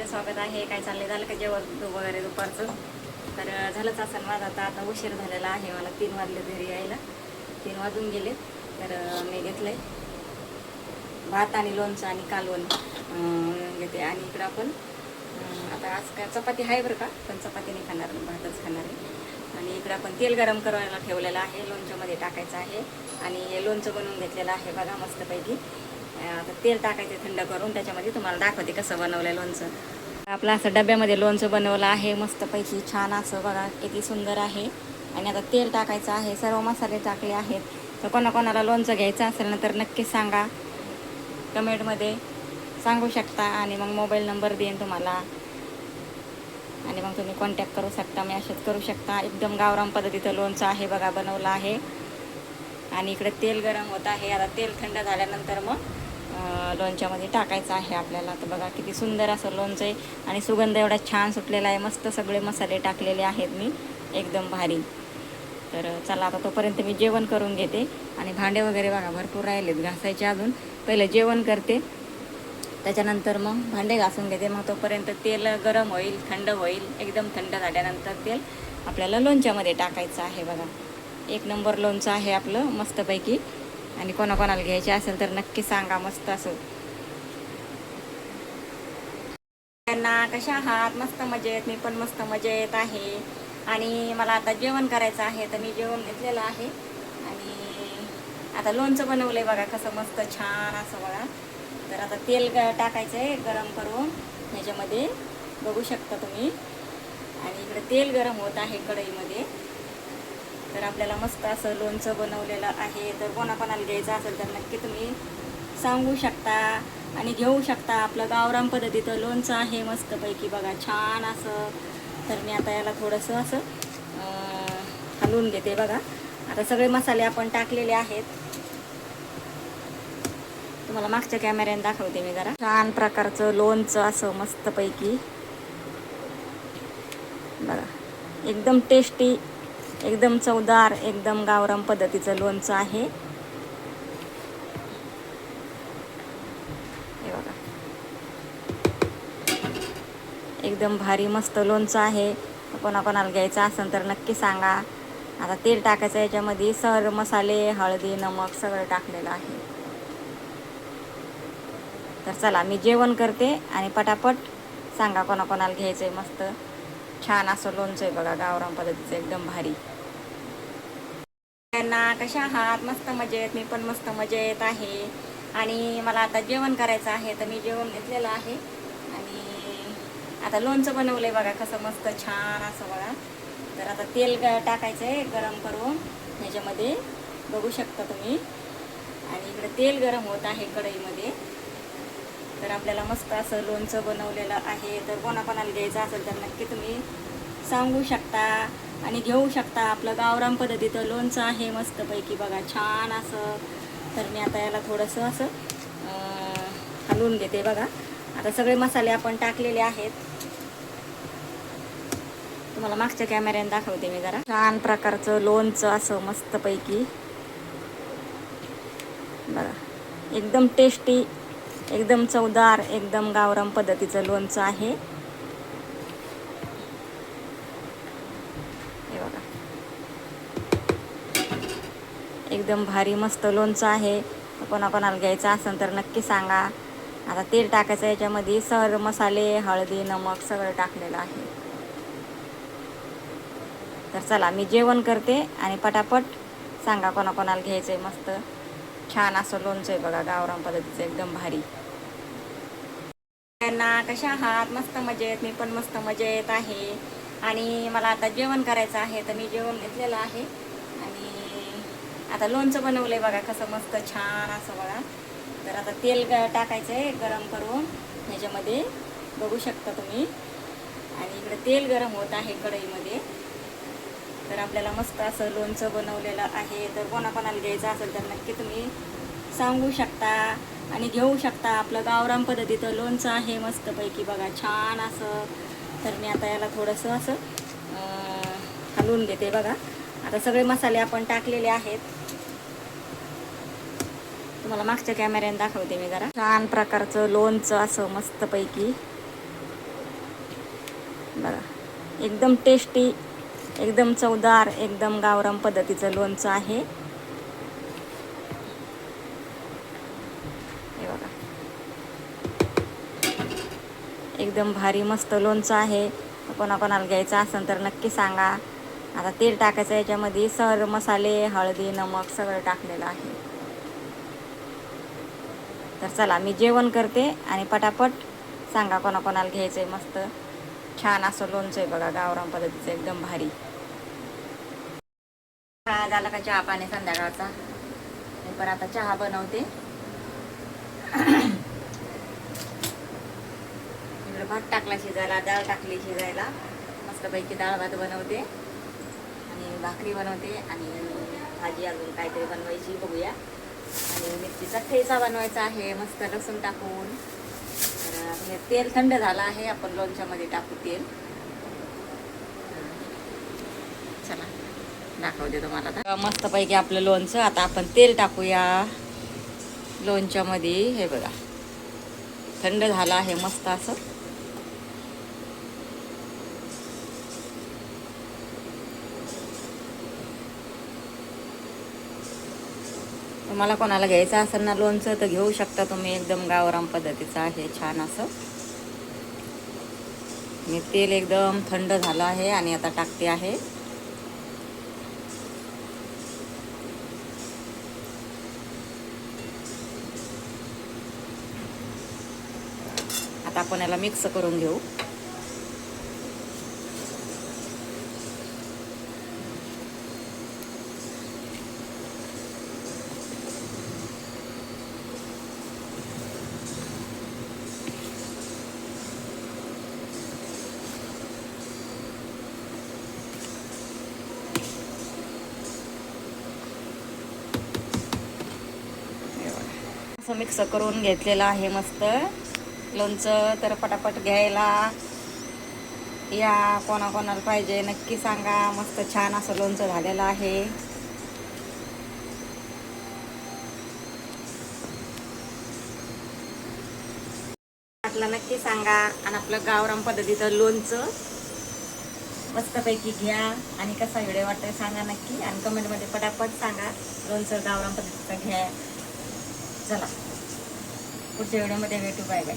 व्हिडिओमध्ये स्वागत आहे. काय चाललंय, झालं का जेवण वगैरे दुपारचं? तर झालंच असं माझं. आता उशीर झालेला आहे, मला 3 वाजले घरी यायला, 3 वाजून गेले. तर मी घेतलंय भात आणि लोणचं आणि कालवण घेते. आणि इकडं आपण आता आज काय चपाती आहे बरं का, पण चपाती नाही खाणार, भातच खाणार आहे. आणि इकडं आपण तेल गरम करायला ठेवलेलं आहे, लोणच्यामध्ये टाकायचं आहे. आणि हे लोणचं बनवून घेतलेलं आहे बघा मस्तपैकी. आता तेल टाकायचे थंड करून, त्याच्यामध्ये तुम्हाला दाखवते कसं बनवलं लोणचं. आपलं असं डब्यामध्ये लोणचं बनवलं आहे मस्तपैकी, छान असं बघा किती सुंदर आहे. आणि आता तेल टाकायचं आहे, सर्व मसाले टाकले आहेत. तर कोणाकोणाला लोणचं घ्यायचं असेल ना तर नक्कीच सांगा, कमेंटमध्ये सांगू शकता. आणि मग मोबाईल नंबर देईन तुम्हाला, आणि मग तुम्ही कॉन्टॅक्ट करू शकता, मेसेज करू शकता. एकदम गावरान पद्धतीचं लोणचं आहे बघा, बनवलं आहे. आणि इकडे तेल गरम होत आहे. आता तेल थंड झाल्यानंतर मग लोणच्यामध्ये टाकायचं आहे आपल्याला. तर बघा किती सुंदर असं लोणचं आहे, आणि सुगंध एवढा छान सुटलेला आहे. मस्त सगळे मसाले टाकलेले आहेत मी, एकदम भारी. तर चला आता तोपर्यंत मी जेवण करून घेते. आणि भांडे वगैरे बघा भरपूर राहिलेत घासायचे अजून. पहिले जेवण करते, त्याच्यानंतर मग भांडे घासून घेते. मग तोपर्यंत तेल गरम होईल, थंड होईल. एकदम थंड झाल्यानंतर तेल आपल्याला लोणच्यामध्ये टाकायचं आहे बघा. एक नंबर लोणचं आहे आपलं मस्तपैकी. आणि कोणाकोणाला घ्यायचे असेल तर नक्की सांगा. मस्त असं. त्यांना कशा आहात? मस्त मजेत, मी पण मस्त मजेत आहे. आणि मला आता जेवण करायचं आहे, तर मी जेवण घेतलेलं आहे. आणि आता लोणचं बनवलंय बघा कसं मस्त छान असं बघा. तर आता तेल टाकायचं आहे गरम करून ह्याच्यामध्ये, बघू शकता तुम्ही. आणि इकडे तेल गरम होत आहे कढईमध्ये. तर आपल्याला मस्त असं लोणचं बनवलेलं आहे. तर कोणाकोणाला घ्यायचं असेल तर नक्की तुम्ही सांगू शकता आणि घेऊ शकता. आपलं गावरान पद्धतीचं लोणचं आहे मस्तपैकी बघा, छान असं. तर मी आता याला थोडंसं असं हलवून घेते बघा. आता सगळे मसाले आपण टाकलेले आहेत. तुम्हाला मागच्या कॅमेऱ्याने दाखवते मी जरा. छान प्रकारचं लोणचं असं मस्तपैकी बघा, एकदम टेस्टी, एकदम चवदार, एकदम गावरान पद्धतीचं लोणचं आहे हे बघा. एकदम भारी मस्त लोणचं आहे. कोणाकोणाला घ्यायचं असेल तर नक्की सांगा. आता तेल टाकायचं, याच्यामध्ये सर्व मसाले, हळदी, नमक सगळं टाकलेलं आहे. तर चला मी जेवण करते, आणि पटापट सांगा कोणाकोणाला घ्यायचं आहे. मस्त छान असं लोणचं आहे बघा, गावरान पद्धतीचं, एकदम भारी. त्यांना कशा आहात? मस्त मजेत, मी पण मस्त मजेत आहे. आणि मला आता जेवण करायचं आहे, तर मी जेवण घेतलेलं आहे. आणि आता लोणचं बनवलंय बघा कसं मस्त छान असं बघा. तर आता तेल टाकायचं आहे गरम करून ह्याच्यामध्ये, बघू शकता तुम्ही. आणि इकडे तेल गरम होत आहे कढईमध्ये. तर आपल्याला मस्त असं लोणचं बनवलेलं आहे. तर कोणाकोणाला घ्यायचं असेल तर नक्की तुम्ही सांगू शकता आणि घेऊ शकता. आपलं गावरान पद्धतीचं लोणचं आहे मस्तपैकी बघा, छान असं. तर मी आता याला थोडंसं असं हलवून घेते बघा. आता सगळे मसाले आपण टाकलेले आहेत. तुम्हाला मागच्या कॅमेऱ्याने दाखवते मी जरा. छान प्रकारचं लोणचं असं मस्तपैकी बघा, एकदम टेस्टी, एकदम चवदार, एकदम गावरान पद्धतीचं लोणचं आहे हे बघा. एकदम भारी मस्त लोणचं आहे. कोणाकोणाला घ्यायचं असेल तर नक्की सांगा. आता तेल टाकायचं, याच्यामध्ये सर्व मसाले, हळदी, नमक सगळं टाकलेलं आहे. तर चला मी जेवण करते, आणि पटापट सांगा कोणाकोणाला घ्यायचं आहे. मस्त छान असं लोणचं आहे बघा, गावरान पद्धतीचं, एकदम भारी. त्यांना कशा आहात? मस्त मजेत, मी पण मस्त मजेत आहे. आणि मला आता जेवण करायचं आहे, तर मी जेवण घेतलेलं आहे. आणि आता लोणचं बनवलंय बघा कसं मस्त छान असं बघा. तर आता तेल टाकायचं आहे गरम करून ह्याच्यामध्ये, बघू शकता तुम्ही. आणि इकडे तेल गरम होत आहे कढईमध्ये. तर आपल्याला मस्त असं लोणचं बनवलेलं आहे. तर कोणाकोणाला घ्यायचं असेल तर नक्की तुम्ही सांगू शकता आणि घेऊ शकता. आपलं गावरान पद्धतीचं लोणचं आहे मस्तपैकी बघा, छान असं. तर मी आता याला थोडंसं असं हलवून घेते बघा. आता सगळे मसाले आपण टाकलेले आहेत. तुम्हाला मागच्या कॅमेऱ्याने दाखवते मी जरा. छान प्रकारचं लोणचं असं मस्तपैकी बघा, एकदम टेस्टी, एकदम चवदार, एकदम गावरान पद्धतीचं लोणचं आहे. हे बघा, एकदम भारी मस्त लोणचं आहे. कोणाकोणाला घ्यायचं असेल तर नक्की सांगा. आता तेल टाकायचं, याच्यामध्ये सर्व मसाले, हळदी, नमक सगळं टाकलेलं आहे. तर चला मी जेवण करते आणि पटापट सांगा कोणाकोणाला घ्यायचं आहे. मस्त छान असं लोणचं आहे बघा, गावरान पद्धतीचं, एकदम भारी. हा झाला का चहा पाणी संध्याकाळचा? मी पण आता चहा बनवते. इकडे भात टाकला शिजायला, डाळ टाकली शिजायला, मस्तपैकी डाळ भात बनवते आणि भाकरी बनवते आणि भाजी अजून काहीतरी बनवायची बघूया. आणि मिरचीचा ठेचा बनवायचा आहे मस्त लसूण टाकून. तर हे तेल थंड झालं आहे, आपण लोणच्यामध्ये टाकू तेल. चला दाखवते तुम्हाला. तर मस्तपैकी आपलं लोणचं. आता आपण तेल टाकूया लोणच्यामध्ये. हे बघा, थंड झालं आहे मस्त असं. तुम्हाला कोणाला घ्यायचं असेल ना लोणचं तर घेऊ शकता तुम्ही. एकदम गावरान पद्धतीचं आहे, छान असं. मी तेल एकदम थंड झालं आहे आणि आता टाकते आहे. आता आपण याला मिक्स करून घेऊ. असं मिक्स करून घेतलेलं आहे मस्त लोणचं. तर पटापट घ्यायला या, कोणाकोणाला पाहिजे नक्की सांगा. मस्त छान असं लोणचं झालेलं आहे. आपला नक्की सांगा. आणि आपलं गावरान पद्धतीचं लोणचं मस्तपैकी घ्या आणि कसा व्हिडिओ वाटतोय सांगा नक्की. आणि कमेंटमध्ये पटापट सांगा लोणचं गावरान पद्धतीचं घ्या. चला पुढच्या व्हिडिओमध्ये भेटू. Bye bye.